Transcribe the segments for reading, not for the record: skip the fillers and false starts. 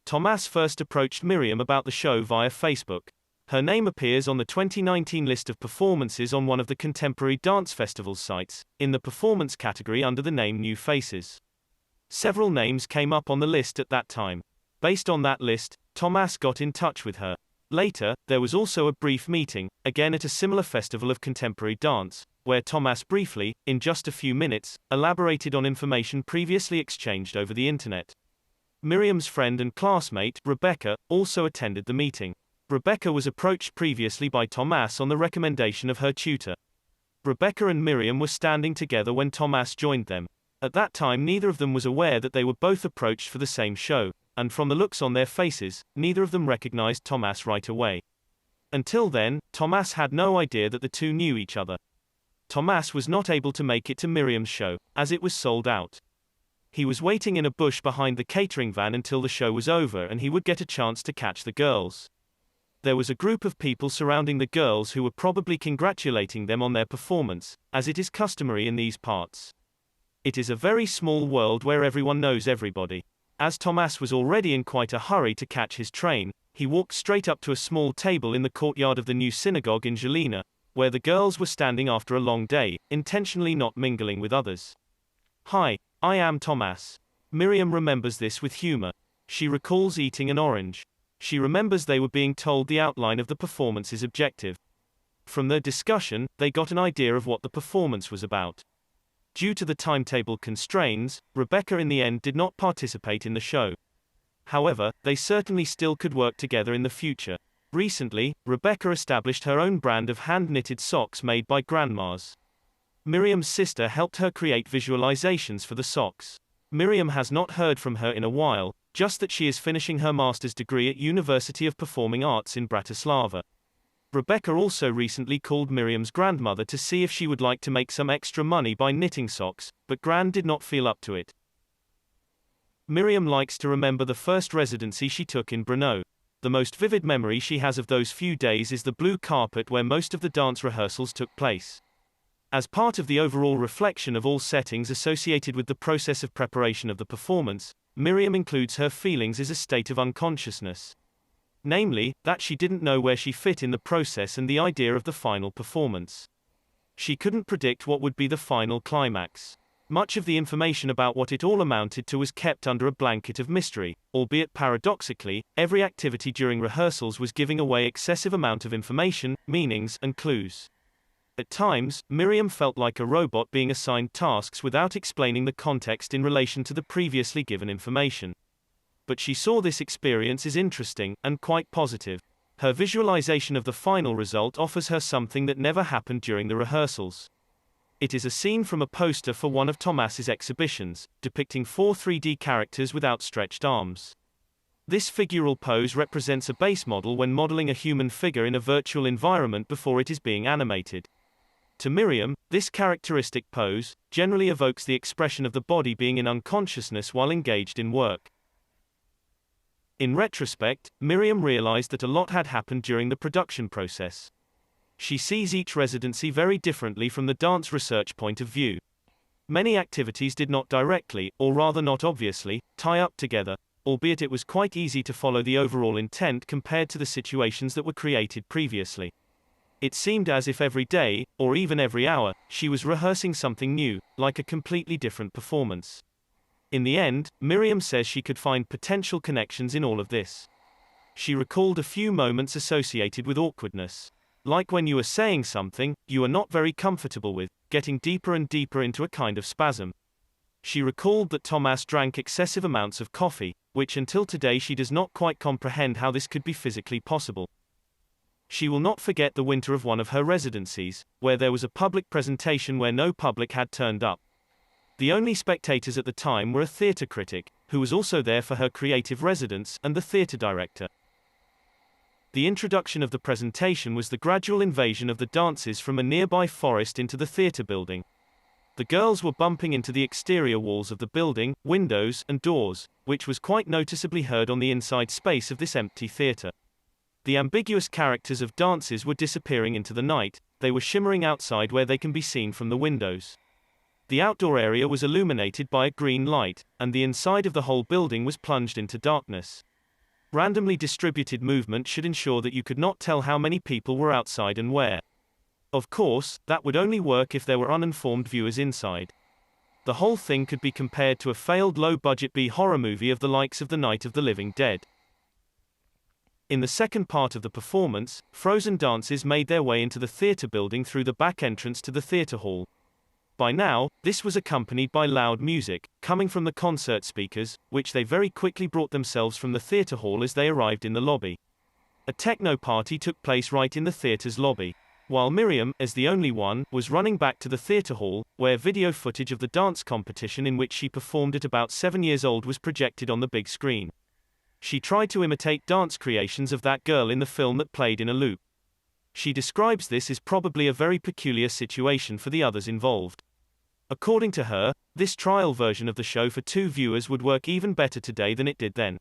Tomáš first approached Miriam about the show via Facebook. Her name appears on the 2019 list of performances on one of the contemporary dance festivals sites, in the performance category under the name New Faces. Several names came up on the list at that time. Based on that list, Tomáš got in touch with her. Later, there was also a brief meeting, again at a similar festival of contemporary dance, where Tomáš briefly, in just a few minutes, elaborated on information previously exchanged over the internet. Miriam's friend and classmate, Rebecca, also attended the meeting. Rebecca was approached previously by Tomáš on the recommendation of her tutor. Rebecca and Miriam were standing together when Tomáš joined them. At that time neither of them was aware that they were both approached for the same show, and from the looks on their faces, neither of them recognized Tomáš right away. Until then, Tomáš had no idea that the two knew each other. Tomáš was not able to make it to Miriam's show, as it was sold out. He was waiting in a bush behind the catering van until the show was over and he would get a chance to catch the girls. There was a group of people surrounding the girls who were probably congratulating them on their performance, as it is customary in these parts. It is a very small world where everyone knows everybody. As Tomáš was already in quite a hurry to catch his train, he walked straight up to a small table in the courtyard of the new synagogue in Žilina, where the girls were standing after a long day, intentionally not mingling with others. "Hi, I am Tomáš." Miriam remembers this with humor. She recalls eating an orange. She remembers they were being told the outline of the performance's objective. From their discussion, they got an idea of what the performance was about. Due to the timetable constraints, Rebecca in the end did not participate in the show. However, they certainly still could work together in the future. Recently, Rebecca established her own brand of hand-knitted socks made by grandmas. Miriam's sister helped her create visualizations for the socks. Miriam has not heard from her in a while, just that she is finishing her master's degree at University of Performing Arts in Bratislava. Rebecca also recently called Miriam's grandmother to see if she would like to make some extra money by knitting socks, but Gran did not feel up to it. Miriam likes to remember the first residency she took in Brno. The most vivid memory she has of those few days is the blue carpet where most of the dance rehearsals took place. As part of the overall reflection of all settings associated with the process of preparation of the performance, Miriam includes her feelings as a state of unconsciousness. Namely, that she didn't know where she fit in the process and the idea of the final performance. She couldn't predict what would be the final climax. Much of the information about what it all amounted to was kept under a blanket of mystery, albeit paradoxically, every activity during rehearsals was giving away excessive amount of information, meanings, and clues. At times, Miriam felt like a robot being assigned tasks without explaining the context in relation to the previously given information. But she saw this experience as interesting, and quite positive. Her visualization of the final result offers her something that never happened during the rehearsals. It is a scene from a poster for one of Tomáš's exhibitions, depicting 4 3D characters with outstretched arms. This figural pose represents a base model when modeling a human figure in a virtual environment before it is being animated. To Miriam, this characteristic pose generally evokes the expression of the body being in unconsciousness while engaged in work. In retrospect, Miriam realized that a lot had happened during the production process. She sees each residency very differently from the dance research point of view. Many activities did not directly, or rather not obviously, tie up together, albeit it was quite easy to follow the overall intent compared to the situations that were created previously. It seemed as if every day, or even every hour, she was rehearsing something new, like a completely different performance. In the end, Miriam says she could find potential connections in all of this. She recalled a few moments associated with awkwardness. Like when you are saying something you are not very comfortable with, getting deeper and deeper into a kind of spasm. She recalled that Tomáš drank excessive amounts of coffee, which until today she does not quite comprehend how this could be physically possible. She will not forget the winter of one of her residencies, where there was a public presentation where no public had turned up. The only spectators at the time were a theatre critic, who was also there for her creative residence, and the theatre director. The introduction of the presentation was the gradual invasion of the dancers from a nearby forest into the theatre building. The girls were bumping into the exterior walls of the building, windows, and doors, which was quite noticeably heard on the inside space of this empty theatre. The ambiguous characters of dancers were disappearing into the night, they were shimmering outside where they can be seen from the windows. The outdoor area was illuminated by a green light, and the inside of the whole building was plunged into darkness. Randomly distributed movement should ensure that you could not tell how many people were outside and where. Of course, that would only work if there were uninformed viewers inside. The whole thing could be compared to a failed low-budget B-horror movie of the likes of The Night of the Living Dead. In the second part of the performance, frozen dances made their way into the theater building through the back entrance to the theater hall. By now, this was accompanied by loud music, coming from the concert speakers, which they very quickly brought themselves from the theater hall as they arrived in the lobby. A techno party took place right in the theater's lobby. While Miriam, as the only one, was running back to the theater hall, where video footage of the dance competition in which she performed at about 7 years old was projected on the big screen. She tried to imitate dance creations of that girl in the film that played in a loop. She describes this as probably a very peculiar situation for the others involved. According to her, this trial version of the show for 2 viewers would work even better today than it did then.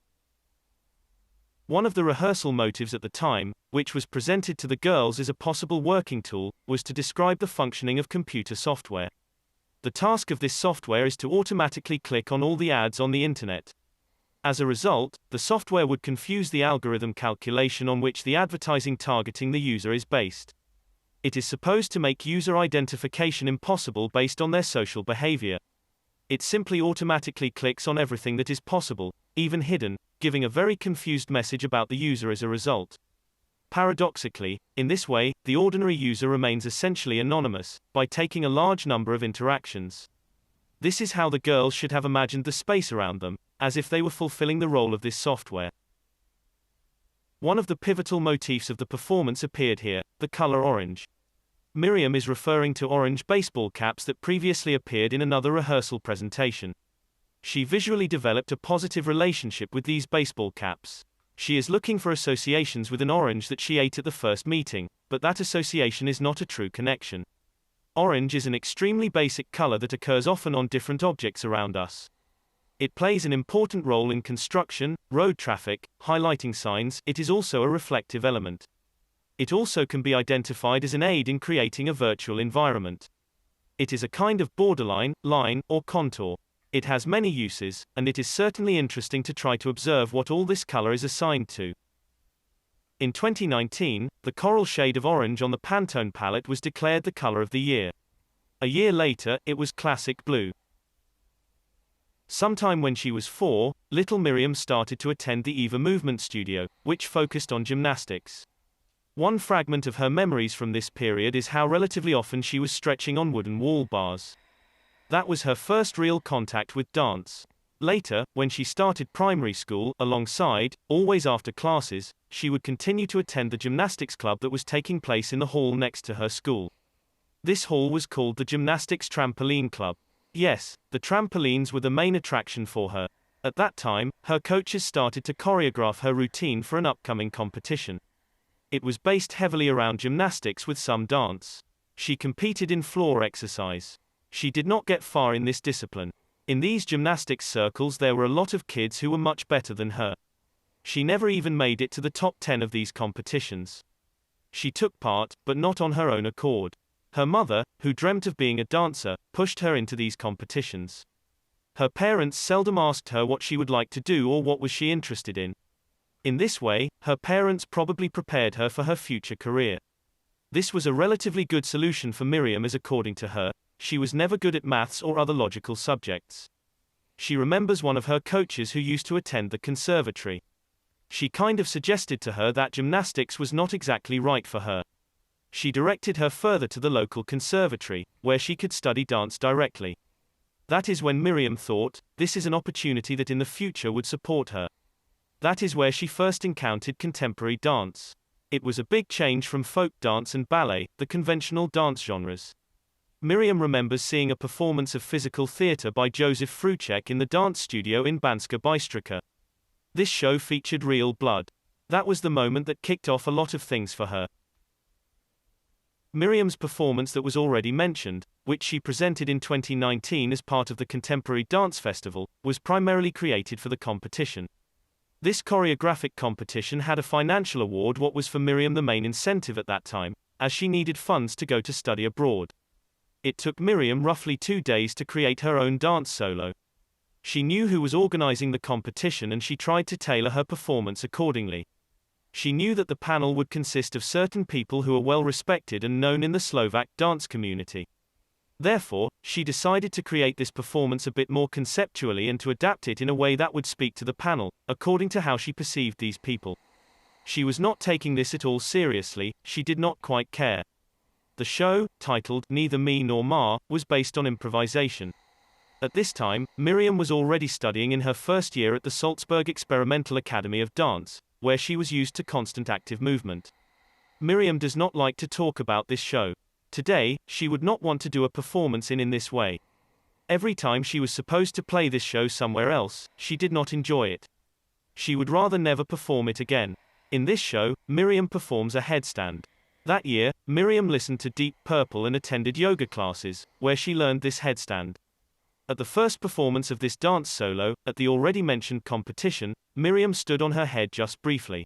One of the rehearsal motives at the time, which was presented to the girls as a possible working tool, was to describe the functioning of computer software. The task of this software is to automatically click on all the ads on the internet. As a result, the software would confuse the algorithm calculation on which the advertising targeting the user is based. It is supposed to make user identification impossible based on their social behavior. It simply automatically clicks on everything that is possible, even hidden, giving a very confused message about the user as a result. Paradoxically, in this way, the ordinary user remains essentially anonymous, by taking a large number of interactions. This is how the girls should have imagined the space around them, as if they were fulfilling the role of this software. One of the pivotal motifs of the performance appeared here, the color orange. Miriam is referring to orange baseball caps that previously appeared in another rehearsal presentation. She visually developed a positive relationship with these baseball caps. She is looking for associations with an orange that she ate at the first meeting, but that association is not a true connection. Orange is an extremely basic color that occurs often on different objects around us. It plays an important role in construction, road traffic, highlighting signs. It is also a reflective element. It also can be identified as an aid in creating a virtual environment. It is a kind of borderline, line, or contour. It has many uses, and it is certainly interesting to try to observe what all this color is assigned to. In 2019, the coral shade of orange on the Pantone palette was declared the color of the year. A year later, it was classic blue. Sometime when she was 4, little Miriam started to attend the Eva Movement Studio, which focused on gymnastics. One fragment of her memories from this period is how relatively often she was stretching on wooden wall bars. That was her first real contact with dance. Later, when she started primary school, alongside, always after classes, she would continue to attend the gymnastics club that was taking place in the hall next to her school. This hall was called the Gymnastics Trampoline Club. Yes, the trampolines were the main attraction for her. At that time, her coaches started to choreograph her routine for an upcoming competition. It was based heavily around gymnastics with some dance. She competed in floor exercise. She did not get far in this discipline. In these gymnastics circles there were a lot of kids who were much better than her. She never even made it to the top 10 of these competitions. She took part, but not on her own accord. Her mother, who dreamt of being a dancer, pushed her into these competitions. Her parents seldom asked her what she would like to do or what was she interested in. In this way, her parents probably prepared her for her future career. This was a relatively good solution for Miriam as according to her, she was never good at maths or other logical subjects. She remembers one of her coaches who used to attend the conservatory. She kind of suggested to her that gymnastics was not exactly right for her. She directed her further to the local conservatory, where she could study dance directly. That is when Miriam thought, this is an opportunity that in the future would support her. That is where she first encountered contemporary dance. It was a big change from folk dance and ballet, the conventional dance genres. Miriam remembers seeing a performance of physical theater by Joseph Fruchek in the dance studio in Banska Bystrica. This show featured real blood. That was the moment that kicked off a lot of things for her. Miriam's performance that was already mentioned, which she presented in 2019 as part of the Contemporary Dance Festival, was primarily created for the competition. This choreographic competition had a financial award, what was for Miriam the main incentive at that time, as she needed funds to go to study abroad. It took Miriam roughly 2 days to create her own dance solo. She knew who was organizing the competition and she tried to tailor her performance accordingly. She knew that the panel would consist of certain people who are well respected and known in the Slovak dance community. Therefore, she decided to create this performance a bit more conceptually and to adapt it in a way that would speak to the panel, according to how she perceived these people. She was not taking this at all seriously, she did not quite care. The show, titled Neither Me Nor Ma, was based on improvisation. At this time, Miriam was already studying in her first year at the Salzburg Experimental Academy of Dance, where she was used to constant active movement. Miriam does not like to talk about this show. Today, she would not want to do a performance in this way. Every time she was supposed to play this show somewhere else, she did not enjoy it. She would rather never perform it again. In this show, Miriam performs a headstand. That year, Miriam listened to Deep Purple and attended yoga classes, where she learned this headstand. At the first performance of this dance solo, at the already mentioned competition, Miriam stood on her head just briefly.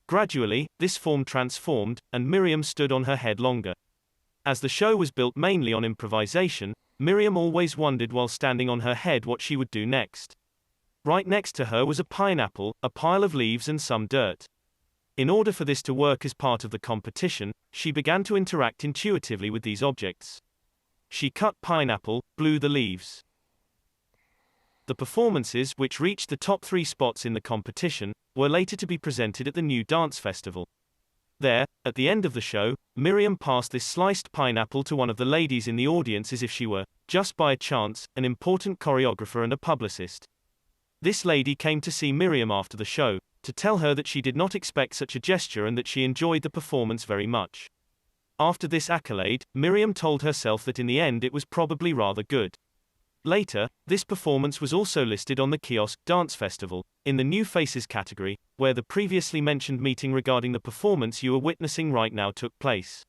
Gradually, this form transformed, and Miriam stood on her head longer. As the show was built mainly on improvisation, Miriam always wondered while standing on her head what she would do next. Right next to her was a pineapple, a pile of leaves and some dirt. In order for this to work as part of the competition, she began to interact intuitively with these objects. She cut pineapple, blew the leaves. The performances, which reached the top 3 spots in the competition, were later to be presented at the New Dance Festival. There, at the end of the show, Miriam passed this sliced pineapple to one of the ladies in the audience as if she were, just by a chance, an important choreographer and a publicist. This lady came to see Miriam after the show, to tell her that she did not expect such a gesture and that she enjoyed the performance very much. After this accolade, Miriam told herself that in the end it was probably rather good. Later, this performance was also listed on the Kiosk Dance Festival, in the New Faces category, where the previously mentioned meeting regarding the performance you are witnessing right now took place.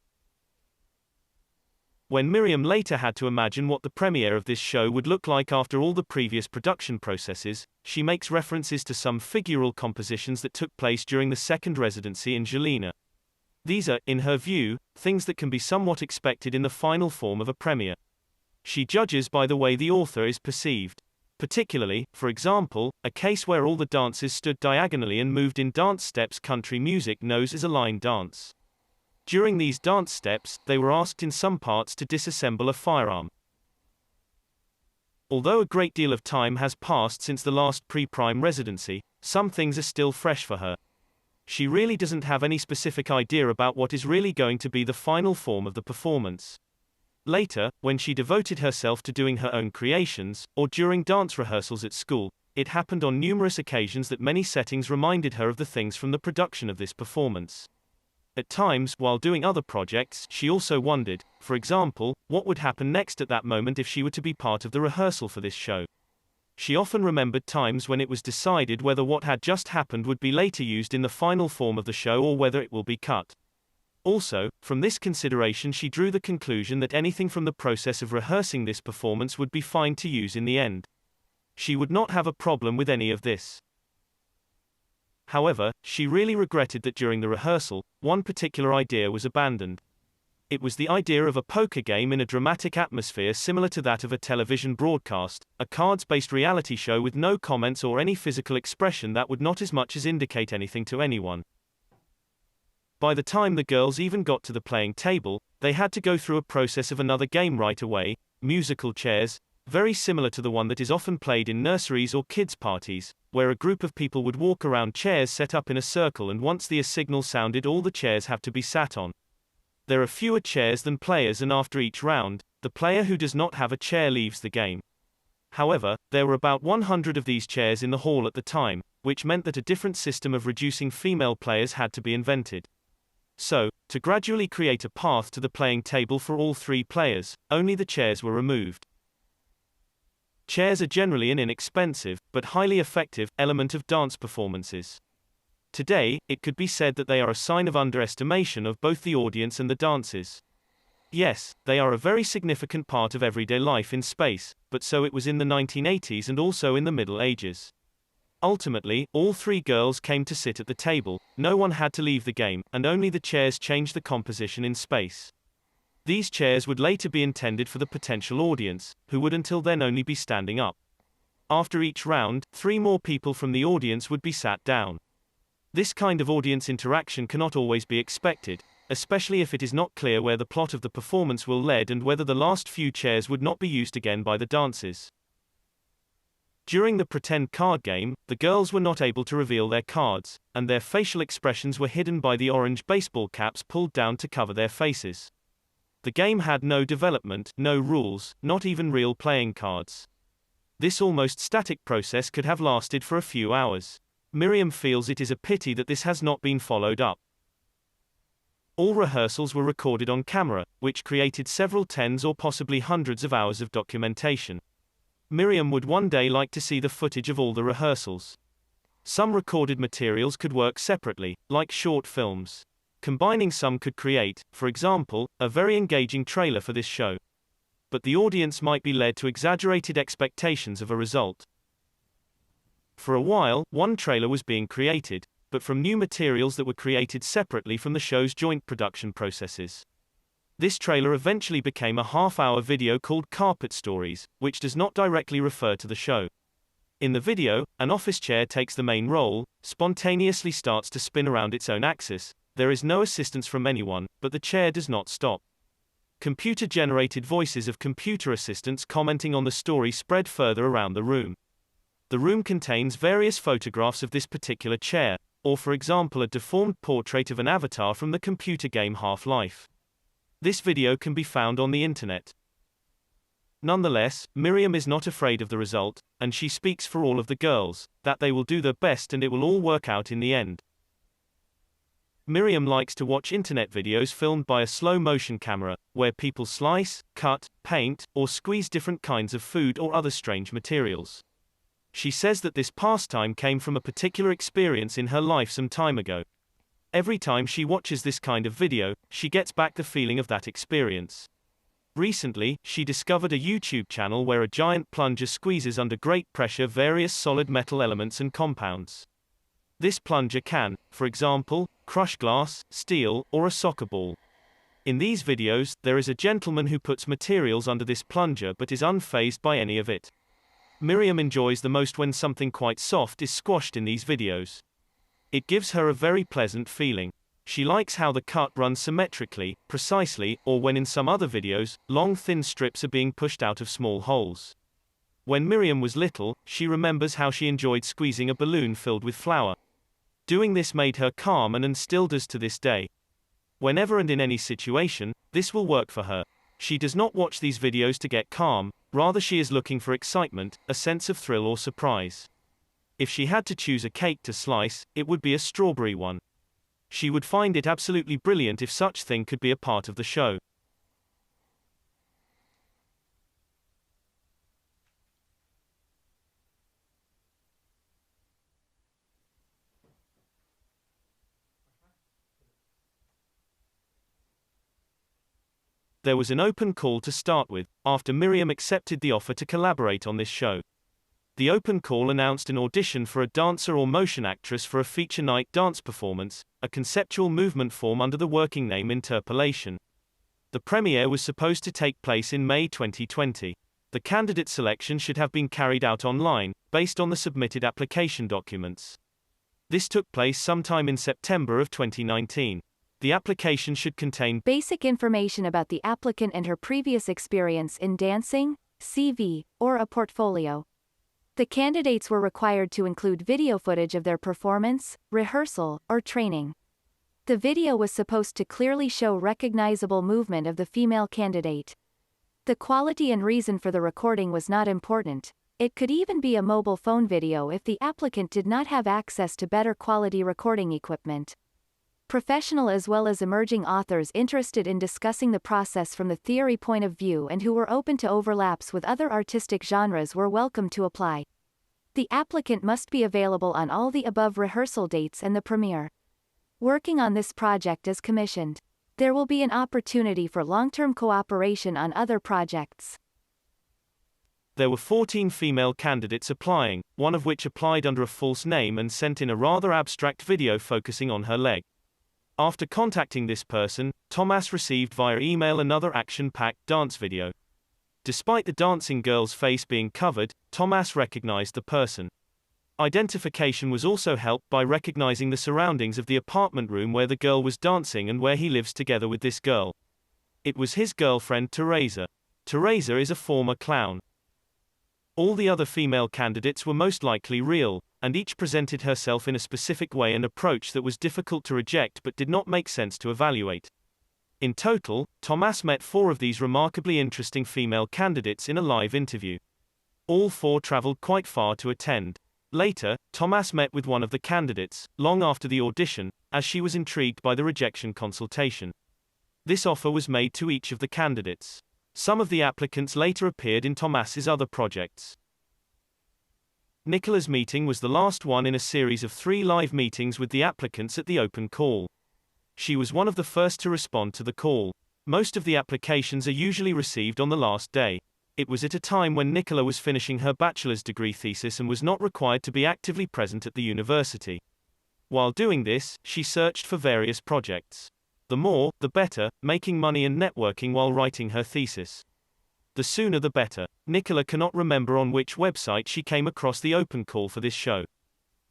When Miriam later had to imagine what the premiere of this show would look like after all the previous production processes, she makes references to some figural compositions that took place during the second residency in Žilina. These are, in her view, things that can be somewhat expected in the final form of a premiere. She judges by the way the author is perceived. Particularly, for example, a case where all the dancers stood diagonally and moved in dance steps country music knows as a line dance. During these dance steps, they were asked in some parts to disassemble a firearm. Although a great deal of time has passed since the last pre-prime residency, some things are still fresh for her. She really doesn't have any specific idea about what is really going to be the final form of the performance. Later, when she devoted herself to doing her own creations, or during dance rehearsals at school, it happened on numerous occasions that many settings reminded her of the things from the production of this performance. At times, while doing other projects, she also wondered, for example, what would happen next at that moment if she were to be part of the rehearsal for this show. She often remembered times when it was decided whether what had just happened would be later used in the final form of the show or whether it will be cut. Also, from this consideration she drew the conclusion that anything from the process of rehearsing this performance would be fine to use in the end. She would not have a problem with any of this. However, she really regretted that during the rehearsal, one particular idea was abandoned. It was the idea of a poker game in a dramatic atmosphere similar to that of a television broadcast, a cards-based reality show with no comments or any physical expression that would not as much as indicate anything to anyone. By the time the girls even got to the playing table, they had to go through a process of another game right away, musical chairs, very similar to the one that is often played in nurseries or kids' parties, where a group of people would walk around chairs set up in a circle and once the signal sounded all the chairs have to be sat on. There are fewer chairs than players and after each round, the player who does not have a chair leaves the game. However, there were about 100 of these chairs in the hall at the time, which meant that a different system of reducing female players had to be invented. So, to gradually create a path to the playing table for all 3 players, only the chairs were removed. Chairs are generally an inexpensive, but highly effective, element of dance performances. Today, it could be said that they are a sign of underestimation of both the audience and the dancers. Yes, they are a very significant part of everyday life in space, but so it was in the 1980s and also in the Middle Ages. Ultimately, all 3 girls came to sit at the table, no one had to leave the game, and only the chairs changed the composition in space. These chairs would later be intended for the potential audience, who would until then only be standing up. After each round, 3 more people from the audience would be sat down. This kind of audience interaction cannot always be expected, especially if it is not clear where the plot of the performance will lead and whether the last few chairs would not be used again by the dancers. During the pretend card game, the girls were not able to reveal their cards, and their facial expressions were hidden by the orange baseball caps pulled down to cover their faces. The game had no development, no rules, not even real playing cards. This almost static process could have lasted for a few hours. Miriam feels it is a pity that this has not been followed up. All rehearsals were recorded on camera, which created several tens or possibly hundreds of hours of documentation. Miriam would one day like to see the footage of all the rehearsals. Some recorded materials could work separately, like short films. Combining some could create, for example, a very engaging trailer for this show. But the audience might be led to exaggerated expectations of a result. For a while, one trailer was being created, but from new materials that were created separately from the show's joint production processes. This trailer eventually became a half-hour video called Carpet Stories, which does not directly refer to the show. In the video, an office chair takes the main role, spontaneously starts to spin around its own axis. There is no assistance from anyone, but the chair does not stop. Computer-generated voices of computer assistants commenting on the story spread further around the room. The room contains various photographs of this particular chair, or for example a deformed portrait of an avatar from the computer game Half-Life. This video can be found on the internet. Nonetheless, Miriam is not afraid of the result, and she speaks for all of the girls, that they will do their best and it will all work out in the end. Miriam likes to watch internet videos filmed by a slow-motion camera, where people slice, cut, paint, or squeeze different kinds of food or other strange materials. She says that this pastime came from a particular experience in her life some time ago. Every time she watches this kind of video, she gets back the feeling of that experience. Recently, she discovered a YouTube channel where a giant plunger squeezes under great pressure various solid metal elements and compounds. This plunger can, for example, crush glass, steel, or a soccer ball. In these videos, there is a gentleman who puts materials under this plunger but is unfazed by any of it. Miriam enjoys the most when something quite soft is squashed in these videos. It gives her a very pleasant feeling. She likes how the cut runs symmetrically, precisely, or when in some other videos, long thin strips are being pushed out of small holes. When Miriam was little, she remembers how she enjoyed squeezing a balloon filled with flour. Doing this made her calm and still does to this day. Whenever and in any situation, this will work for her. She does not watch these videos to get calm, rather she is looking for excitement, a sense of thrill or surprise. If she had to choose a cake to slice, it would be a strawberry one. She would find it absolutely brilliant if such thing could be a part of the show. There was an open call to start with, after Miriam accepted the offer to collaborate on this show. The open call announced an audition for a dancer or motion actress for a feature night dance performance, a conceptual movement form under the working name Interpellation. The premiere was supposed to take place in May 2020. The candidate selection should have been carried out online, based on the submitted application documents. This took place sometime in September of 2019. The application should contain basic information about the applicant and her previous experience in dancing, CV, or a portfolio. The candidates were required to include video footage of their performance, rehearsal, or training. The video was supposed to clearly show recognizable movement of the female candidate. The quality and reason for the recording was not important. It could even be a mobile phone video if the applicant did not have access to better quality recording equipment. Professional as well as emerging authors interested in discussing the process from the theory point of view and who were open to overlaps with other artistic genres were welcome to apply. The applicant must be available on all the above rehearsal dates and the premiere. Working on this project as commissioned. There will be an opportunity for long-term cooperation on other projects. There were 14 female candidates applying, one of which applied under a false name and sent in a rather abstract video focusing on her leg. After contacting this person, Tomáš received via email another action-packed dance video. Despite the dancing girl's face being covered, Tomáš recognized the person. Identification was also helped by recognizing the surroundings of the apartment room where the girl was dancing and where he lives together with this girl. It was his girlfriend Teresa. Teresa is a former clown. All the other female candidates were most likely real, and each presented herself in a specific way and approach that was difficult to reject but did not make sense to evaluate. In total, Tomáš met 4 of these remarkably interesting female candidates in a live interview. All 4 traveled quite far to attend. Later, Tomáš met with one of the candidates, long after the audition, as she was intrigued by the rejection consultation. This offer was made to each of the candidates. Some of the applicants later appeared in Tomáš's other projects. Nikola's meeting was the last one in a series of 3 live meetings with the applicants at the open call. She was one of the first to respond to the call. Most of the applications are usually received on the last day. It was at a time when Nikola was finishing her bachelor's degree thesis and was not required to be actively present at the university. While doing this, she searched for various projects. The more, the better, making money and networking while writing her thesis. The sooner the better. Nikola cannot remember on which website she came across the open call for this show.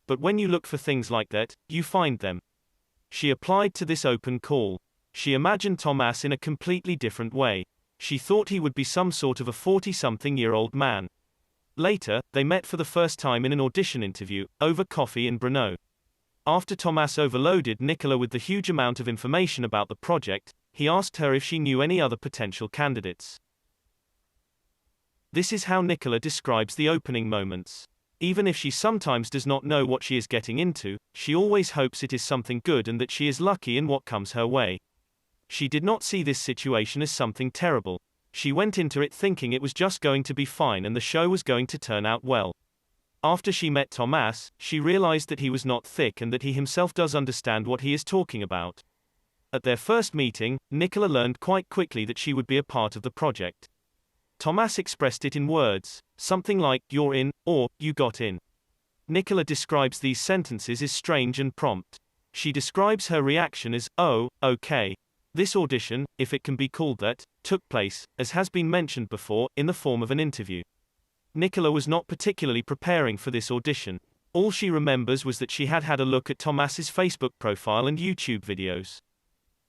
But when you look for things like that, you find them. She applied to this open call. She imagined Tomáš in a completely different way. She thought he would be some sort of a 40-something-year-old man. Later, they met for the first time in an audition interview, over coffee in Brno. After Tomáš overloaded Nikola with the huge amount of information about the project, he asked her if she knew any other potential candidates. This is how Nikola describes the opening moments. Even if she sometimes does not know what she is getting into, she always hopes it is something good and that she is lucky in what comes her way. She did not see this situation as something terrible. She went into it thinking it was just going to be fine and the show was going to turn out well. After she met Tomáš, she realized that he was not thick and that he himself does understand what he is talking about. At their first meeting, Nikola learned quite quickly that she would be a part of the project. Tomáš expressed it in words, something like, "You're in," or, "You got in." Nikola describes these sentences as strange and prompt. She describes her reaction as, "Oh, okay." This audition, if it can be called that, took place, as has been mentioned before, in the form of an interview. Nikola was not particularly preparing for this audition. All she remembers was that she had had a look at Tomáš's Facebook profile and YouTube videos.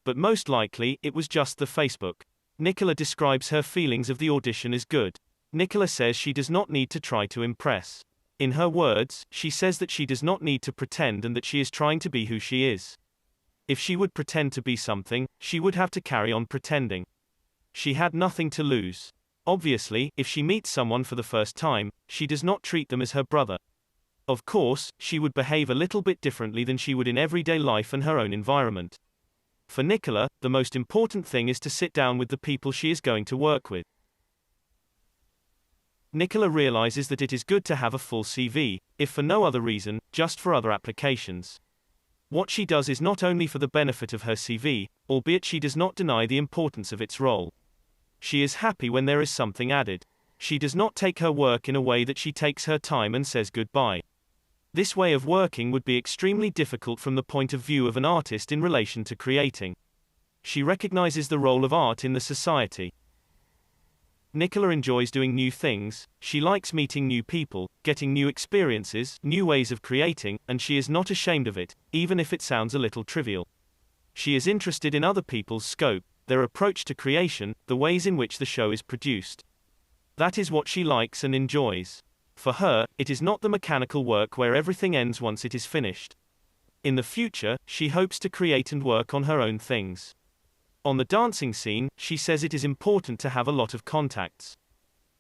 But most likely, it was just the Facebook. Nikola describes her feelings of the audition as good. Nikola says she does not need to try to impress. In her words, she says that she does not need to pretend and that she is trying to be who she is. If she would pretend to be something, she would have to carry on pretending. She had nothing to lose. Obviously, if she meets someone for the first time, she does not treat them as her brother. Of course, she would behave a little bit differently than she would in everyday life and her own environment. For Nikola, the most important thing is to sit down with the people she is going to work with. Nikola realizes that it is good to have a full CV, if for no other reason, just for other applications. What she does is not only for the benefit of her CV, albeit she does not deny the importance of its role. She is happy when there is something added. She does not take her work in a way that she takes her time and says goodbye. This way of working would be extremely difficult from the point of view of an artist in relation to creating. She recognizes the role of art in the society. Nikola enjoys doing new things, she likes meeting new people, getting new experiences, new ways of creating, and she is not ashamed of it, even if it sounds a little trivial. She is interested in other people's scope, their approach to creation, the ways in which the show is produced. That is what she likes and enjoys. For her, it is not the mechanical work where everything ends once it is finished. In the future, she hopes to create and work on her own things. On the dancing scene, she says it is important to have a lot of contacts.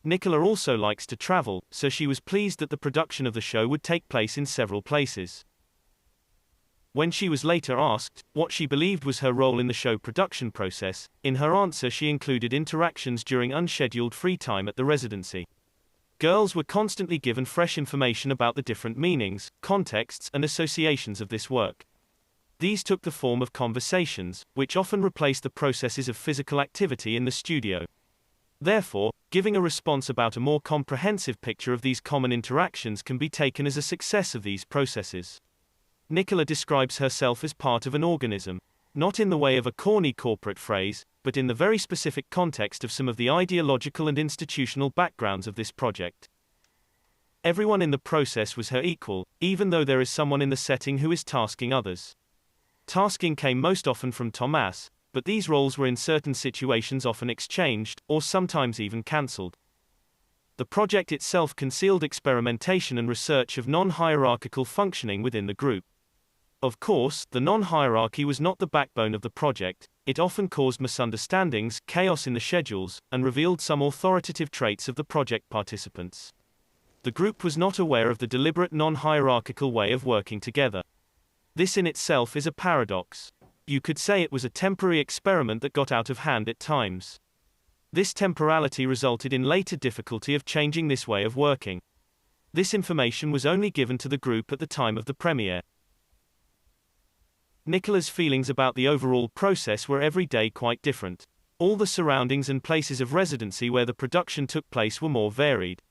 Nikola also likes to travel, so she was pleased that the production of the show would take place in several places. When she was later asked what she believed was her role in the show production process, in her answer she included interactions during unscheduled free time at the residency. Girls were constantly given fresh information about the different meanings, contexts, and associations of this work. These took the form of conversations, which often replaced the processes of physical activity in the studio. Therefore, giving a response about a more comprehensive picture of these common interactions can be taken as a success of these processes. Nikola describes herself as part of an organism, not in the way of a corny corporate phrase, but in the very specific context of some of the ideological and institutional backgrounds of this project. Everyone in the process was her equal, even though there is someone in the setting who is tasking others. Tasking came most often from Tomáš, but these roles were in certain situations often exchanged, or sometimes even cancelled. The project itself concealed experimentation and research of non-hierarchical functioning within the group. Of course, the non-hierarchy was not the backbone of the project. It often caused misunderstandings, chaos in the schedules, and revealed some authoritative traits of the project participants. The group was not aware of the deliberate non-hierarchical way of working together. This in itself is a paradox. You could say it was a temporary experiment that got out of hand at times. This temporality resulted in later difficulty of changing this way of working. This information was only given to the group at the time of the premiere. Nikola's feelings about the overall process were every day quite different. All the surroundings and places of residency where the production took place were more varied.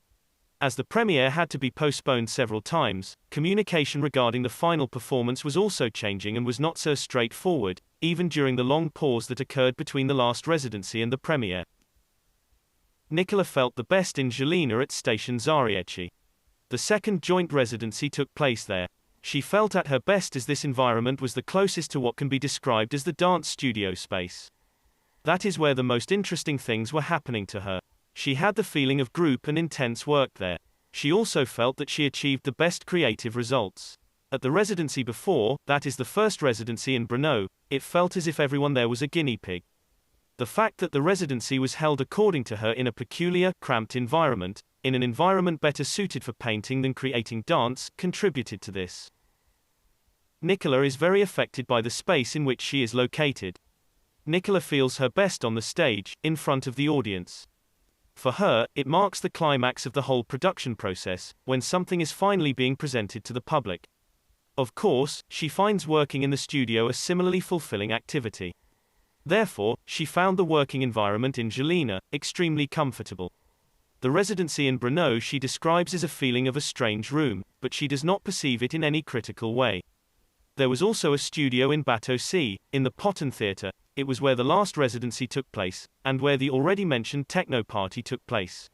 As the premiere had to be postponed several times, communication regarding the final performance was also changing and was not so straightforward, even during the long pause that occurred between the last residency and the premiere. Nikola felt the best in Žilina at Station Zarieci. The second joint residency took place there. She felt at her best as this environment was the closest to what can be described as the dance studio space. That is where the most interesting things were happening to her. She had the feeling of group and intense work there. She also felt that she achieved the best creative results. At the residency before, that is the first residency in Brno, it felt as if everyone there was a guinea pig. The fact that the residency was held according to her in a peculiar, cramped environment, in an environment better suited for painting than creating dance, contributed to this. Nikola is very affected by the space in which she is located. Nikola feels her best on the stage, in front of the audience. For her, it marks the climax of the whole production process, when something is finally being presented to the public. Of course, she finds working in the studio a similarly fulfilling activity. Therefore, she found the working environment in Žilina extremely comfortable. The residency in Brno she describes as a feeling of a strange room, but she does not perceive it in any critical way. There was also a studio in Batosi, in the Potten Theatre. It was where the last residency took place, and where the already mentioned techno party took place.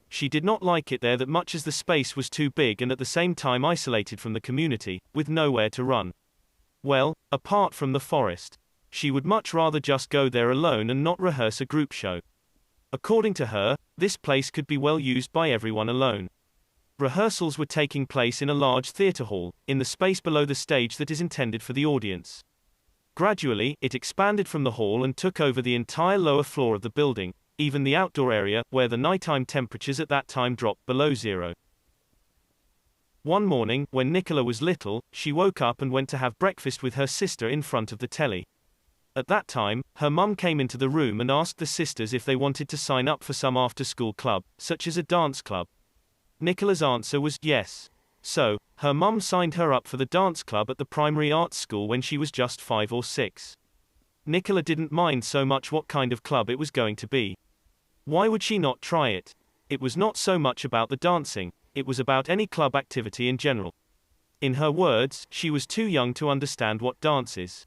She did not like it there that much as the space was too big and at the same time isolated from the community, with nowhere to run. Well, apart from the forest. She would much rather just go there alone and not rehearse a group show. According to her, this place could be well used by everyone alone. Rehearsals were taking place in a large theatre hall, in the space below the stage that is intended for the audience. Gradually, it expanded from the hall and took over the entire lower floor of the building, even the outdoor area, where the nighttime temperatures at that time dropped below zero. One morning, when Nikola was little, she woke up and went to have breakfast with her sister in front of the telly. At that time, her mum came into the room and asked the sisters if they wanted to sign up for some after-school club, such as a dance club. Nikola's answer was yes. So, her mum signed her up for the dance club at the primary arts school when she was just 5 or 6. Nikola didn't mind so much what kind of club it was going to be. Why would she not try it? It was not so much about the dancing, it was about any club activity in general. In her words, she was too young to understand what dance is.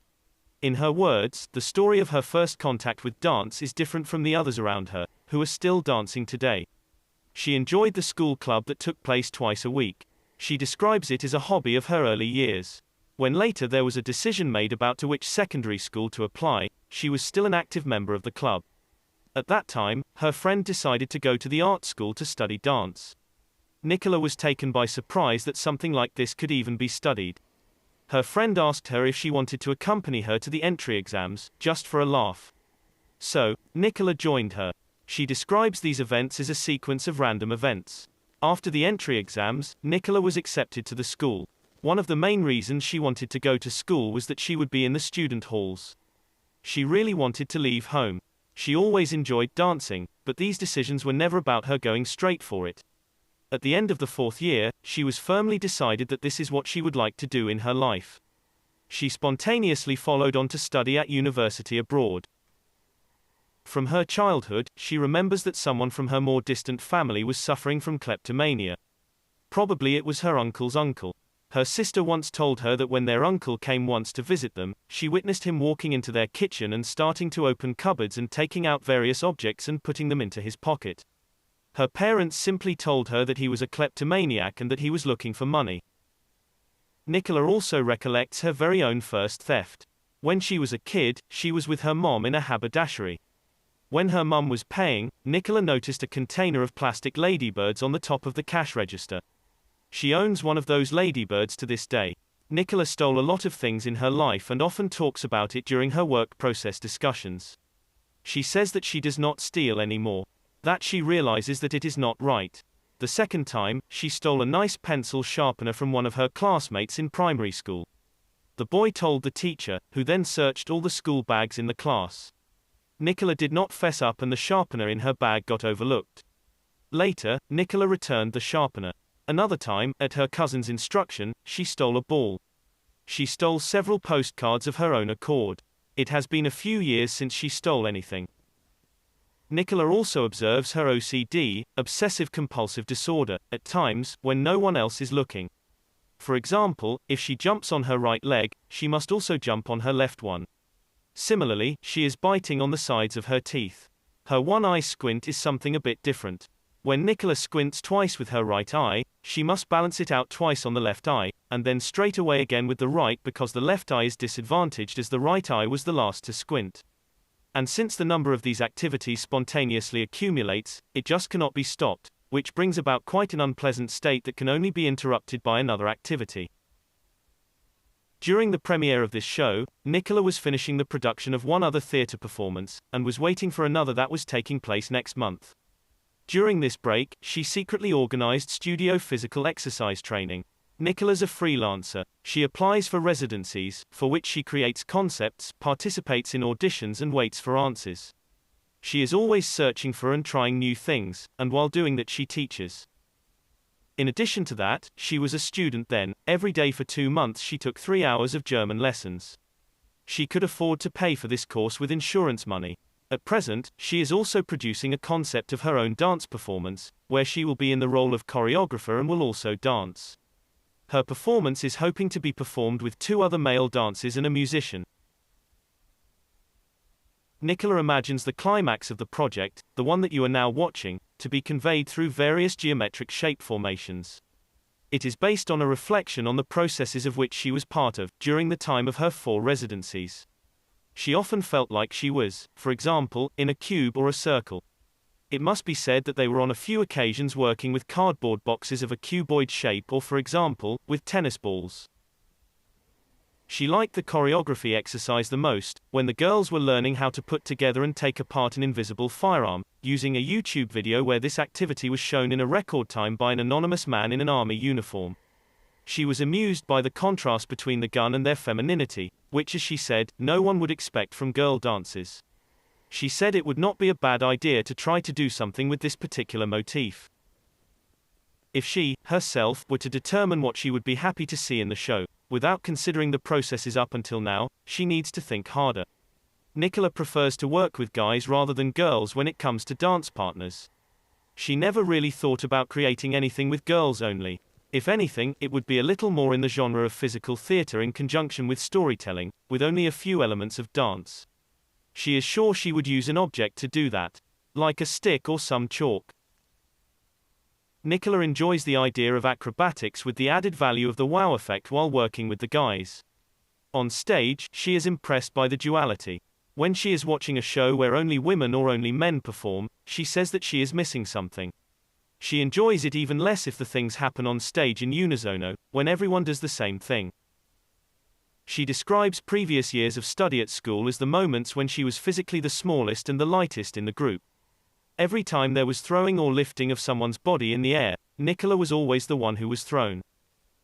In her words, the story of her first contact with dance is different from the others around her, who are still dancing today. She enjoyed the school club that took place twice a week. She describes it as a hobby of her early years. When later there was a decision made about to which secondary school to apply, she was still an active member of the club. At that time, her friend decided to go to the art school to study dance. Nikola was taken by surprise that something like this could even be studied. Her friend asked her if she wanted to accompany her to the entry exams, just for a laugh. So, Nikola joined her. She describes these events as a sequence of random events. After the entry exams, Nikola was accepted to the school. One of the main reasons she wanted to go to school was that she would be in the student halls. She really wanted to leave home. She always enjoyed dancing, but these decisions were never about her going straight for it. At the end of the 4th year, she was firmly decided that this is what she would like to do in her life. She spontaneously followed on to study at university abroad. From her childhood, she remembers that someone from her more distant family was suffering from kleptomania. Probably it was her uncle's uncle. Her sister once told her that when their uncle came once to visit them, she witnessed him walking into their kitchen and starting to open cupboards and taking out various objects and putting them into his pocket. Her parents simply told her that he was a kleptomaniac and that he was looking for money. Nikola also recollects her very own first theft. When she was a kid, she was with her mom in a haberdashery. When her mum was paying, Nikola noticed a container of plastic ladybirds on the top of the cash register. She owns one of those ladybirds to this day. Nikola stole a lot of things in her life and often talks about it during her work process discussions. She says that she does not steal anymore. That she realizes that it is not right. The second time, she stole a nice pencil sharpener from one of her classmates in primary school. The boy told the teacher, who then searched all the school bags in the class. Nikola did not fess up and the sharpener in her bag got overlooked. Later, Nikola returned the sharpener. Another time, at her cousin's instruction, she stole a ball. She stole several postcards of her own accord. It has been a few years since she stole anything. Nikola also observes her OCD, obsessive-compulsive disorder, at times, when no one else is looking. For example, if she jumps on her right leg, she must also jump on her left one. Similarly, she is biting on the sides of her teeth. Her one-eye squint is something a bit different. When Nikola squints twice with her right eye, she must balance it out twice on the left eye, and then straight away again with the right because the left eye is disadvantaged as the right eye was the last to squint. And since the number of these activities spontaneously accumulates, it just cannot be stopped, which brings about quite an unpleasant state that can only be interrupted by another activity. During the premiere of this show, Nikola was finishing the production of one other theatre performance, and was waiting for another that was taking place next month. During this break, she secretly organized studio physical exercise training. Nikola's a freelancer. She applies for residencies, for which she creates concepts, participates in auditions and waits for answers. She is always searching for and trying new things, and while doing that she teaches. In addition to that, she was a student then. Every day for 2 months she took 3 hours of German lessons. She could afford to pay for this course with insurance money. At present, she is also producing a concept of her own dance performance, where she will be in the role of choreographer and will also dance. Her performance is hoping to be performed with 2 other male dancers and a musician. Nikola imagines the climax of the project, the one that you are now watching, to be conveyed through various geometric shape formations. It is based on a reflection on the processes of which she was part of, during the time of her 4 residencies. She often felt like she was, for example, in a cube or a circle. It must be said that they were on a few occasions working with cardboard boxes of a cuboid shape or, for example, with tennis balls. She liked the choreography exercise the most, when the girls were learning how to put together and take apart an invisible firearm, using a YouTube video where this activity was shown in a record time by an anonymous man in an army uniform. She was amused by the contrast between the gun and their femininity, which, as she said, no one would expect from girl dancers. She said it would not be a bad idea to try to do something with this particular motif. If she, herself, were to determine what she would be happy to see in the show, without considering the processes up until now, she needs to think harder. Nikola prefers to work with guys rather than girls when it comes to dance partners. She never really thought about creating anything with girls only. If anything, it would be a little more in the genre of physical theatre in conjunction with storytelling, with only a few elements of dance. She is sure she would use an object to do that, like a stick or some chalk. Nikola enjoys the idea of acrobatics with the added value of the wow effect while working with the guys. On stage, she is impressed by the duality. When she is watching a show where only women or only men perform, she says that she is missing something. She enjoys it even less if the things happen on stage in unisono, when everyone does the same thing. She describes previous years of study at school as the moments when she was physically the smallest and the lightest in the group. Every time there was throwing or lifting of someone's body in the air, Nikola was always the one who was thrown.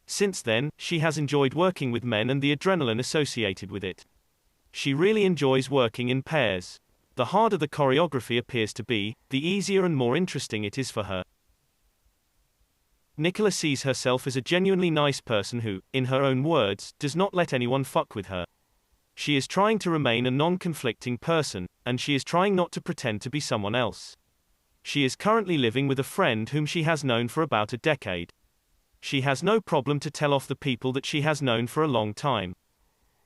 Since then, she has enjoyed working with men and the adrenaline associated with it. She really enjoys working in pairs. The harder the choreography appears to be, the easier and more interesting it is for her. Nikola sees herself as a genuinely nice person who, in her own words, does not let anyone fuck with her. She is trying to remain a non-conflicting person, and she is trying not to pretend to be someone else. She is currently living with a friend whom she has known for about a decade. She has no problem to tell off the people that she has known for a long time.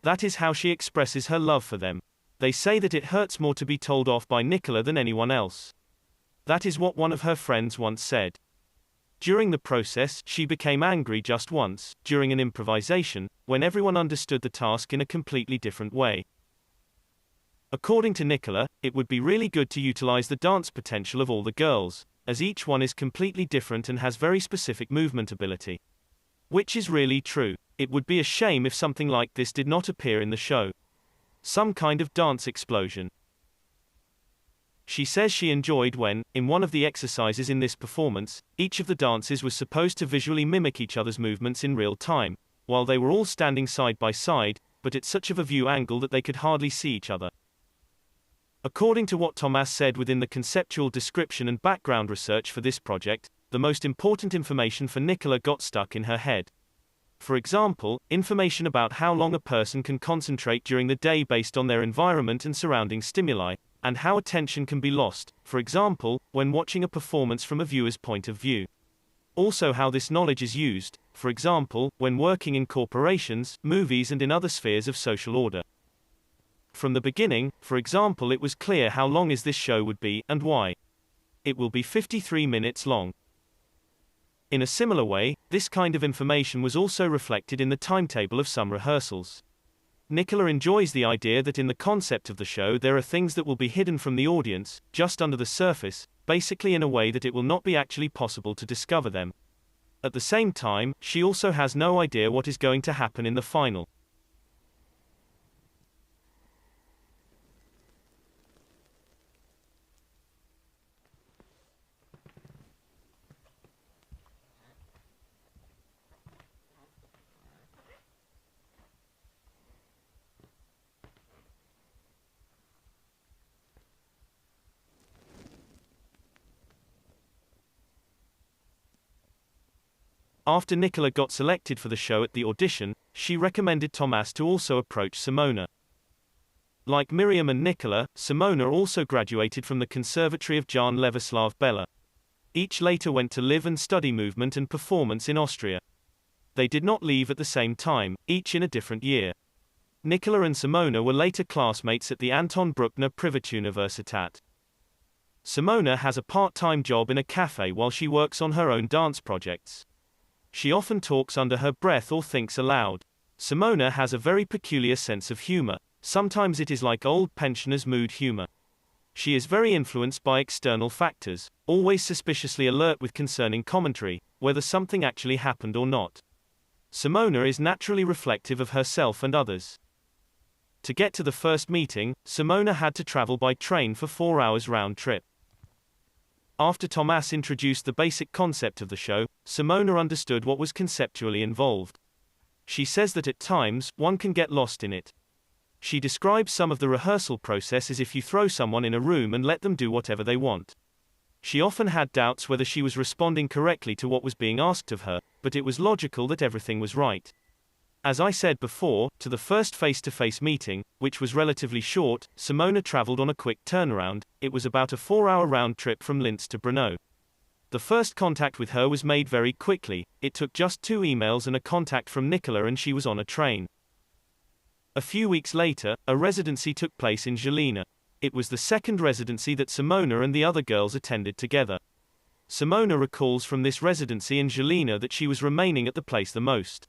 That is how she expresses her love for them. They say that it hurts more to be told off by Nikola than anyone else. That is what one of her friends once said. During the process, she became angry just once, during an improvisation, when everyone understood the task in a completely different way. According to Nikola, it would be really good to utilize the dance potential of all the girls, as each one is completely different and has very specific movement ability. Which is really true. It would be a shame if something like this did not appear in the show. Some kind of dance explosion. She says she enjoyed when, in one of the exercises in this performance, each of the dancers was supposed to visually mimic each other's movements in real time, while they were all standing side by side, but at such of a view angle that they could hardly see each other. According to what Tomáš said within the conceptual description and background research for this project, the most important information for Nikola got stuck in her head. For example, information about how long a person can concentrate during the day based on their environment and surrounding stimuli, and how attention can be lost, for example, when watching a performance from a viewer's point of view. Also how this knowledge is used, for example, when working in corporations, movies and in other spheres of social order. From the beginning, for example, it was clear how long this show would be, and why. It will be 53 minutes long. In a similar way, this kind of information was also reflected in the timetable of some rehearsals. Nikola enjoys the idea that in the concept of the show there are things that will be hidden from the audience, just under the surface, basically in a way that it will not be actually possible to discover them. At the same time, she also has no idea what is going to happen in the final. After Nikola got selected for the show at the audition, she recommended Tomáš to also approach Simona. Like Miriam and Nikola, Simona also graduated from the Conservatory of Jan Levislav Bela. Each later went to live and study movement and performance in Austria. They did not leave at the same time, each in a different year. Nikola and Simona were later classmates at the Anton Bruckner Privatuniversität. Simona has a part-time job in a cafe while she works on her own dance projects. She often talks under her breath or thinks aloud. Simona has a very peculiar sense of humor. Sometimes it is like old pensioners' mood humor. She is very influenced by external factors, always suspiciously alert with concerning commentary, whether something actually happened or not. Simona is naturally reflective of herself and others. To get to the first meeting, Simona had to travel by train for 4 hours round trip. After Tomáš introduced the basic concept of the show, Simona understood what was conceptually involved. She says that at times, one can get lost in it. She describes some of the rehearsal process as if you throw someone in a room and let them do whatever they want. She often had doubts whether she was responding correctly to what was being asked of her, but it was logical that everything was right. As I said before, to the first face-to-face meeting, which was relatively short, Simona traveled on a quick turnaround. It was about a 4-hour round trip from Linz to Brno. The first contact with her was made very quickly. It took just 2 emails and a contact from Nikola and she was on a train. A few weeks later, a residency took place in Žilina. It was the second residency that Simona and the other girls attended together. Simona recalls from this residency in Žilina that she was remaining at the place the most.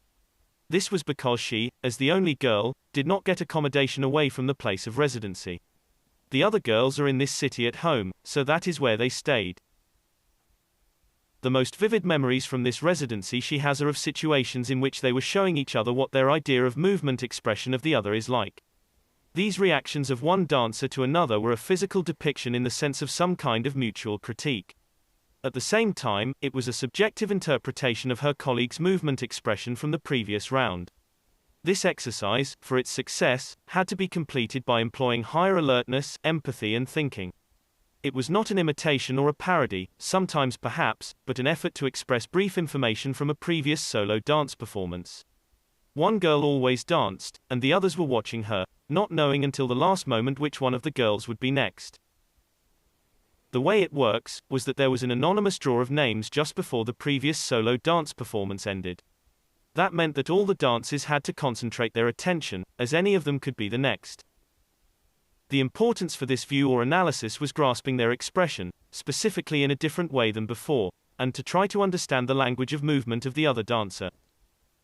This was because she, as the only girl, did not get accommodation away from the place of residency. The other girls are in this city at home, so that is where they stayed. The most vivid memories from this residency she has are of situations in which they were showing each other what their idea of movement expression of the other is like. These reactions of one dancer to another were a physical depiction in the sense of some kind of mutual critique. At the same time, it was a subjective interpretation of her colleague's movement expression from the previous round. This exercise, for its success, had to be completed by employing higher alertness, empathy and thinking. It was not an imitation or a parody, sometimes perhaps, but an effort to express brief information from a previous solo dance performance. One girl always danced, and the others were watching her, not knowing until the last moment which one of the girls would be next. The way it works was that there was an anonymous draw of names just before the previous solo dance performance ended. That meant that all the dancers had to concentrate their attention, as any of them could be the next. The importance for this view or analysis was grasping their expression, specifically in a different way than before, and to try to understand the language of movement of the other dancer.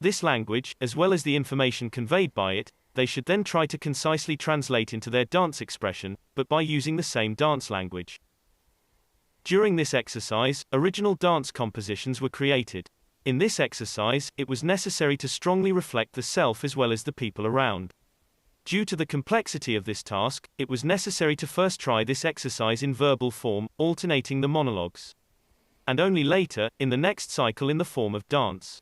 This language, as well as the information conveyed by it, they should then try to concisely translate into their dance expression, but by using the same dance language. During this exercise, original dance compositions were created. In this exercise, it was necessary to strongly reflect the self as well as the people around. Due to the complexity of this task, it was necessary to first try this exercise in verbal form, alternating the monologues. And only later, in the next cycle in the form of dance.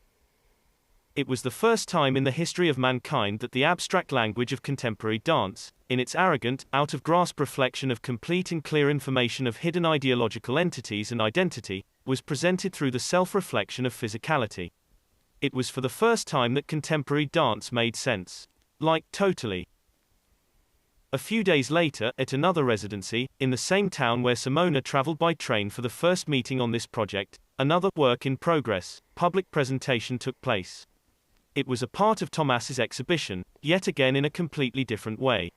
It was the first time in the history of mankind that the abstract language of contemporary dance, in its arrogant, out-of-grasp reflection of complete and clear information of hidden ideological entities and identity, was presented through the self-reflection of physicality. It was for the first time that contemporary dance made sense. Like, totally. A few days later, at another residency, in the same town where Simona traveled by train for the first meeting on this project, another work in progress, public presentation took place. It was a part of Tomáš's exhibition, yet again in a completely different way.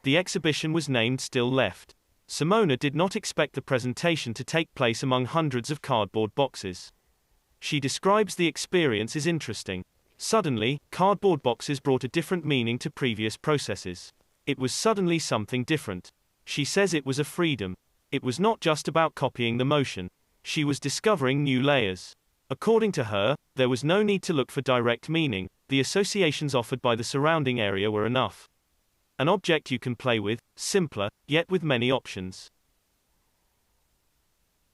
The exhibition was named Still Left. Simona did not expect the presentation to take place among hundreds of cardboard boxes. She describes the experience as interesting. Suddenly, cardboard boxes brought a different meaning to previous processes. It was suddenly something different. She says it was a freedom. It was not just about copying the motion. She was discovering new layers. According to her, there was no need to look for direct meaning, the associations offered by the surrounding area were enough. An object you can play with, simpler, yet with many options.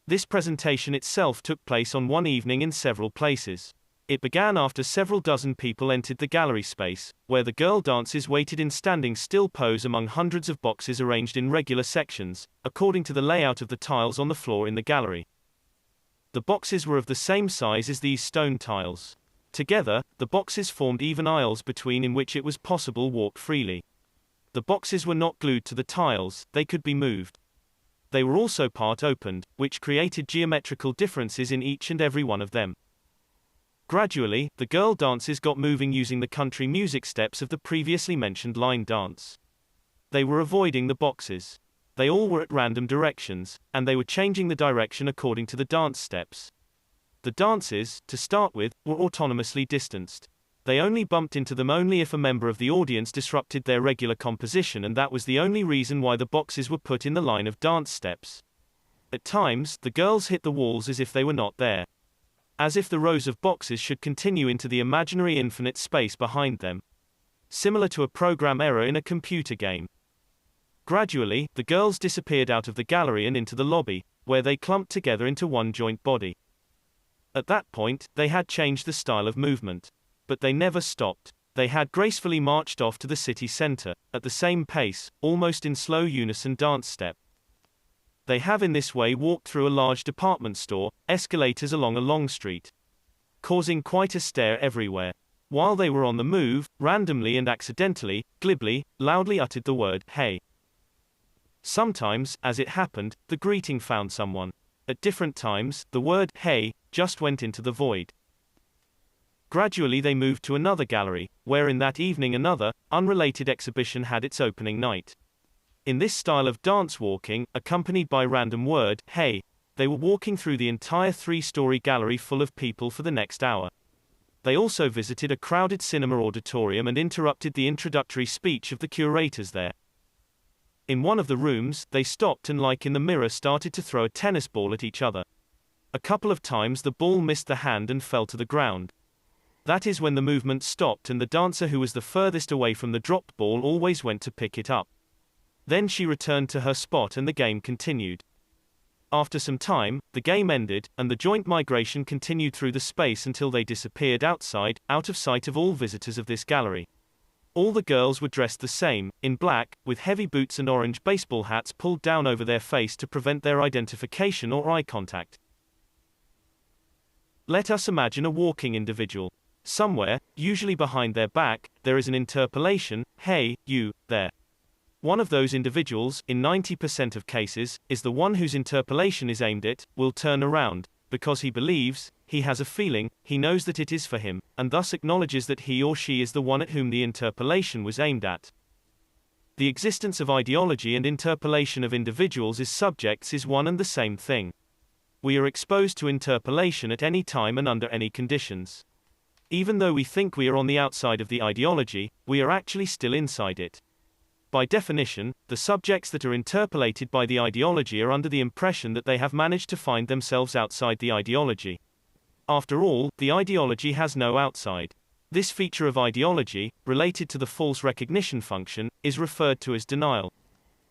This presentation itself took place on one evening in several places. It began after several dozen people entered the gallery space, where the girl dancers waited in standing still pose among hundreds of boxes arranged in regular sections, according to the layout of the tiles on the floor in the gallery. The boxes were of the same size as these stone tiles. Together, the boxes formed even aisles between in which it was possible walk freely. The boxes were not glued to the tiles, they could be moved. They were also part opened, which created geometrical differences in each and every one of them. Gradually, the girl dancers got moving using the country music steps of the previously mentioned line dance. They were avoiding the boxes. They all were at random directions, and they were changing the direction according to the dance steps. The dancers, to start with, were autonomously distanced. They only bumped into them only if a member of the audience disrupted their regular composition, and that was the only reason why the boxes were put in the line of dance steps. At times, the girls hit the walls as if they were not there. As if the rows of boxes should continue into the imaginary infinite space behind them. Similar to a program error in a computer game. Gradually, the girls disappeared out of the gallery and into the lobby, where they clumped together into one joint body. At that point, they had changed the style of movement. But they never stopped. They had gracefully marched off to the city center, at the same pace, almost in slow unison dance step. They have in this way walked through a large department store, escalators along a long street, causing quite a stir everywhere. While they were on the move, randomly and accidentally, glibly, loudly uttered the word, "Hey." Sometimes, as it happened, the greeting found someone. At different times, the word, "Hey," just went into the void. Gradually they moved to another gallery, where in that evening another, unrelated exhibition had its opening night. In this style of dance walking, accompanied by random word, "Hey," they were walking through the entire three-story gallery full of people for the next hour. They also visited a crowded cinema auditorium and interrupted the introductory speech of the curators there. In one of the rooms, they stopped and like in the mirror started to throw a tennis ball at each other. A couple of times the ball missed the hand and fell to the ground. That is when the movement stopped and the dancer who was the furthest away from the dropped ball always went to pick it up. Then she returned to her spot and the game continued. After some time, the game ended, and the joint migration continued through the space until they disappeared outside, out of sight of all visitors of this gallery. All the girls were dressed the same, in black, with heavy boots and orange baseball hats pulled down over their face to prevent their identification or eye contact. Let us imagine a walking individual. Somewhere, usually behind their back, there is an interpellation, "Hey, you, there." One of those individuals, in 90% of cases, is the one whose interpellation is aimed at, will turn around, because he believes, he has a feeling, he knows that it is for him, and thus acknowledges that he or she is the one at whom the interpellation was aimed at. The existence of ideology and interpellation of individuals as subjects is one and the same thing. We are exposed to interpellation at any time and under any conditions. Even though we think we are on the outside of the ideology, we are actually still inside it. By definition, the subjects that are interpellated by the ideology are under the impression that they have managed to find themselves outside the ideology. After all, the ideology has no outside. This feature of ideology, related to the false recognition function, is referred to as denial.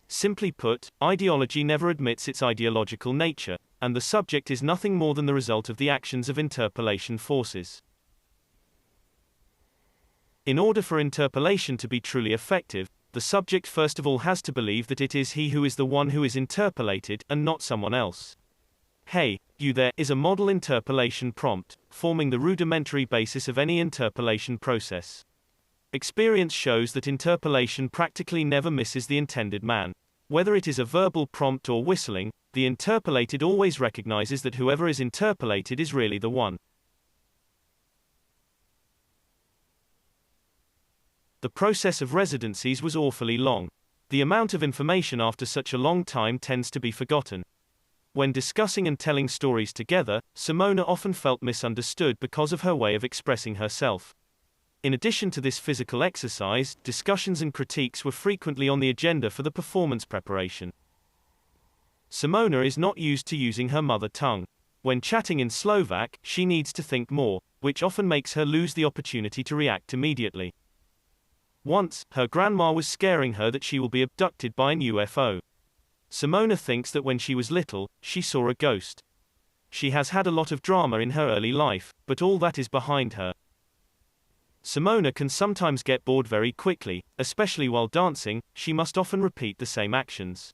Simply put, ideology never admits its ideological nature, and the subject is nothing more than the result of the actions of interpellation forces. In order for interpellation to be truly effective, the subject first of all has to believe that it is he who is the one who is interpellated, and not someone else. "Hey, you there" is a model interpellation prompt, forming the rudimentary basis of any interpellation process. Experience shows that interpellation practically never misses the intended man. Whether it is a verbal prompt or whistling, the interpellated always recognizes that whoever is interpellated is really the one. The process of residencies was awfully long. The amount of information after such a long time tends to be forgotten. When discussing and telling stories together, Simona often felt misunderstood because of her way of expressing herself. In addition to this physical exercise, discussions and critiques were frequently on the agenda for the performance preparation. Simona is not used to using her mother tongue. When chatting in Slovak, she needs to think more, which often makes her lose the opportunity to react immediately. Once, her grandma was scaring her that she will be abducted by an UFO. Simona thinks that when she was little, she saw a ghost. She has had a lot of drama in her early life, but all that is behind her. Simona can sometimes get bored very quickly, especially while dancing. She must often repeat the same actions.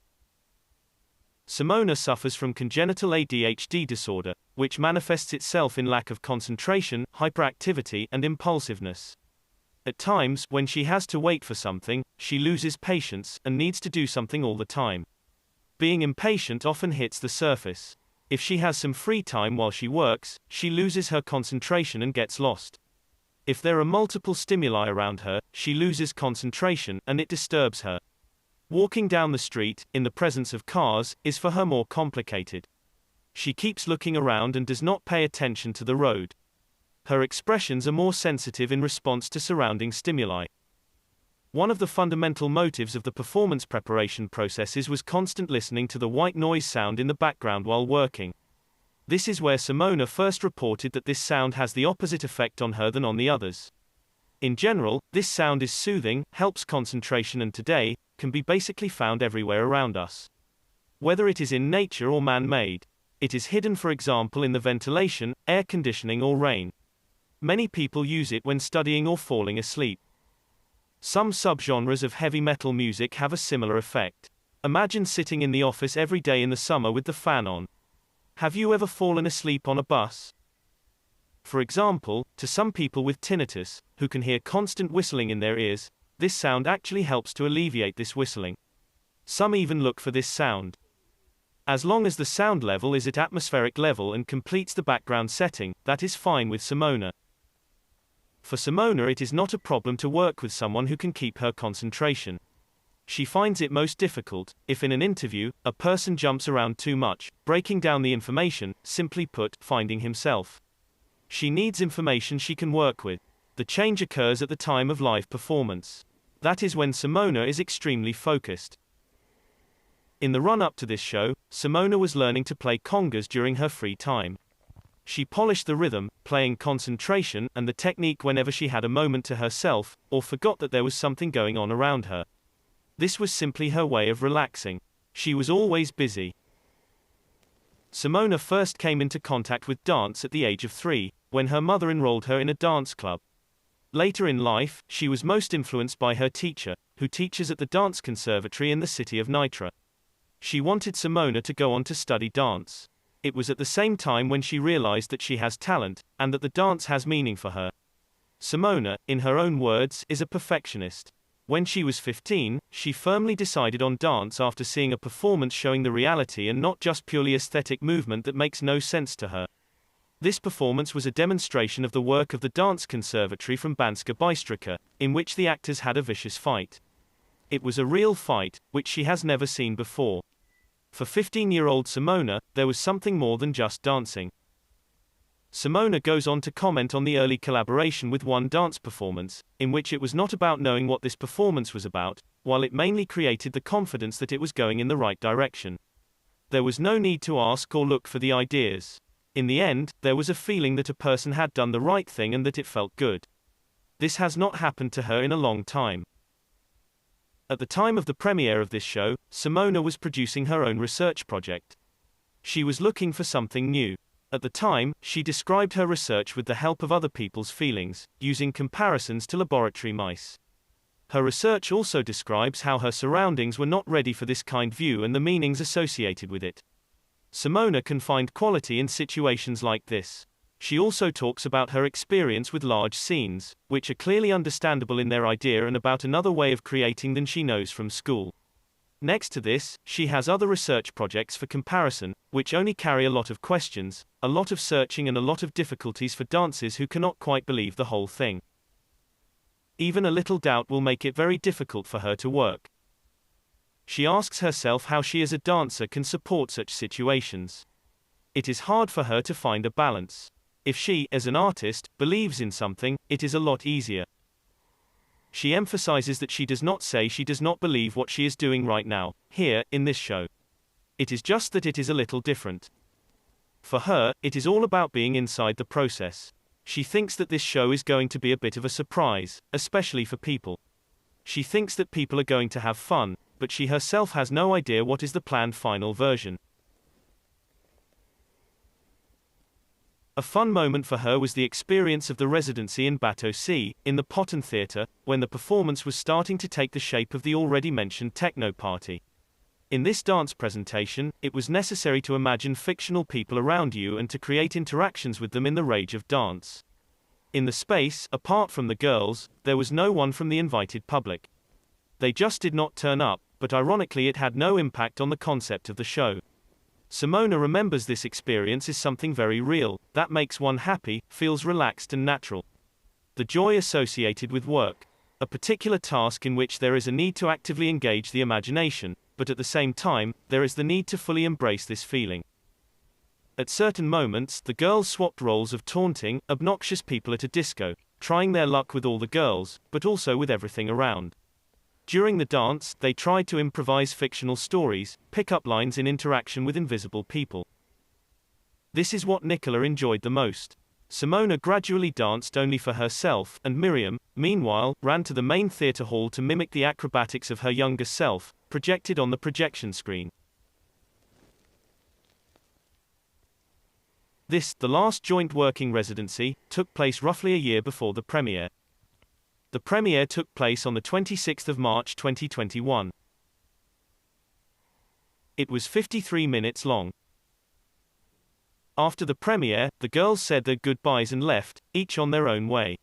Simona suffers from congenital ADHD disorder, which manifests itself in lack of concentration, hyperactivity, and impulsiveness. At times, when she has to wait for something, she loses patience, and needs to do something all the time. Being impatient often hits the surface. If she has some free time while she works, she loses her concentration and gets lost. If there are multiple stimuli around her, she loses concentration, and it disturbs her. Walking down the street, in the presence of cars, is for her more complicated. She keeps looking around and does not pay attention to the road. Her expressions are more sensitive in response to surrounding stimuli. One of the fundamental motives of the performance preparation processes was constant listening to the white noise sound in the background while working. This is where Simona first reported that this sound has the opposite effect on her than on the others. In general, this sound is soothing, helps concentration, and today, can be basically found everywhere around us. Whether it is in nature or man-made. It is hidden, for example, in the ventilation, air conditioning, or rain. Many people use it when studying or falling asleep. Some subgenres of heavy metal music have a similar effect. Imagine sitting in the office every day in the summer with the fan on. Have you ever fallen asleep on a bus? For example, to some people with tinnitus, who can hear constant whistling in their ears, this sound actually helps to alleviate this whistling. Some even look for this sound. As long as the sound level is at atmospheric level and completes the background setting, that is fine with Simona. For Simona, it is not a problem to work with someone who can keep her concentration. She finds it most difficult if in an interview, a person jumps around too much, breaking down the information, simply put, finding himself. She needs information she can work with. The change occurs at the time of live performance. That is when Simona is extremely focused. In the run-up to this show, Simona was learning to play congas during her free time. She polished the rhythm, playing concentration, and the technique whenever she had a moment to herself, or forgot that there was something going on around her. This was simply her way of relaxing. She was always busy. Simona first came into contact with dance at the age of 3, when her mother enrolled her in a dance club. Later in life, she was most influenced by her teacher, who teaches at the dance conservatory in the city of Nitra. She wanted Simona to go on to study dance. It was at the same time when she realized that she has talent, and that the dance has meaning for her. Simona, in her own words, is a perfectionist. When she was 15, she firmly decided on dance after seeing a performance showing the reality and not just purely aesthetic movement that makes no sense to her. This performance was a demonstration of the work of the dance conservatory from Banska Bystrica, in which the actors had a vicious fight. It was a real fight, which she has never seen before. For 15-year-old Simona, there was something more than just dancing. Simona goes on to comment on the early collaboration with One Dance performance, in which it was not about knowing what this performance was about, while it mainly created the confidence that it was going in the right direction. There was no need to ask or look for the ideas. In the end, there was a feeling that a person had done the right thing and that it felt good. This has not happened to her in a long time. At the time of the premiere of this show, Simona was producing her own research project. She was looking for something new. At the time, she described her research with the help of other people's feelings, using comparisons to laboratory mice. Her research also describes how her surroundings were not ready for this kind of view and the meanings associated with it. Simona can find quality in situations like this. She also talks about her experience with large scenes, which are clearly understandable in their idea and about another way of creating than she knows from school. Next to this, she has other research projects for comparison, which only carry a lot of questions, a lot of searching and a lot of difficulties for dancers who cannot quite believe the whole thing. Even a little doubt will make it very difficult for her to work. She asks herself how she as a dancer can support such situations. It is hard for her to find a balance. If she, as an artist, believes in something, it is a lot easier. She emphasizes that she does not say she does not believe what she is doing right now, here, in this show. It is just that it is a little different. For her, it is all about being inside the process. She thinks that this show is going to be a bit of a surprise, especially for people. She thinks that people are going to have fun, but she herself has no idea what is the planned final version. A fun moment for her was the experience of the residency in Bateau C, in the Potten Theatre, when the performance was starting to take the shape of the already mentioned techno party. In this dance presentation, it was necessary to imagine fictional people around you and to create interactions with them in the rage of dance. In the space, apart from the girls, there was no one from the invited public. They just did not turn up, but ironically it had no impact on the concept of the show. Simona remembers this experience as something very real, that makes one happy, feels relaxed and natural. The joy associated with work. A particular task in which there is a need to actively engage the imagination, but at the same time, there is the need to fully embrace this feeling. At certain moments, the girls swapped roles of taunting, obnoxious people at a disco, trying their luck with all the girls, but also with everything around. During the dance, they tried to improvise fictional stories, pick-up lines in interaction with invisible people. This is what Nikola enjoyed the most. Simona gradually danced only for herself, and Miriam, meanwhile, ran to the main theatre hall to mimic the acrobatics of her younger self, projected on the projection screen. This, the last joint working residency, took place roughly a year before the premiere. The premiere took place on the 26th of March 2021. It was 53 minutes long. After the premiere, the girls said their goodbyes and left, each on their own way.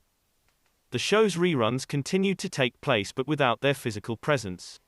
The show's reruns continued to take place but without their physical presence.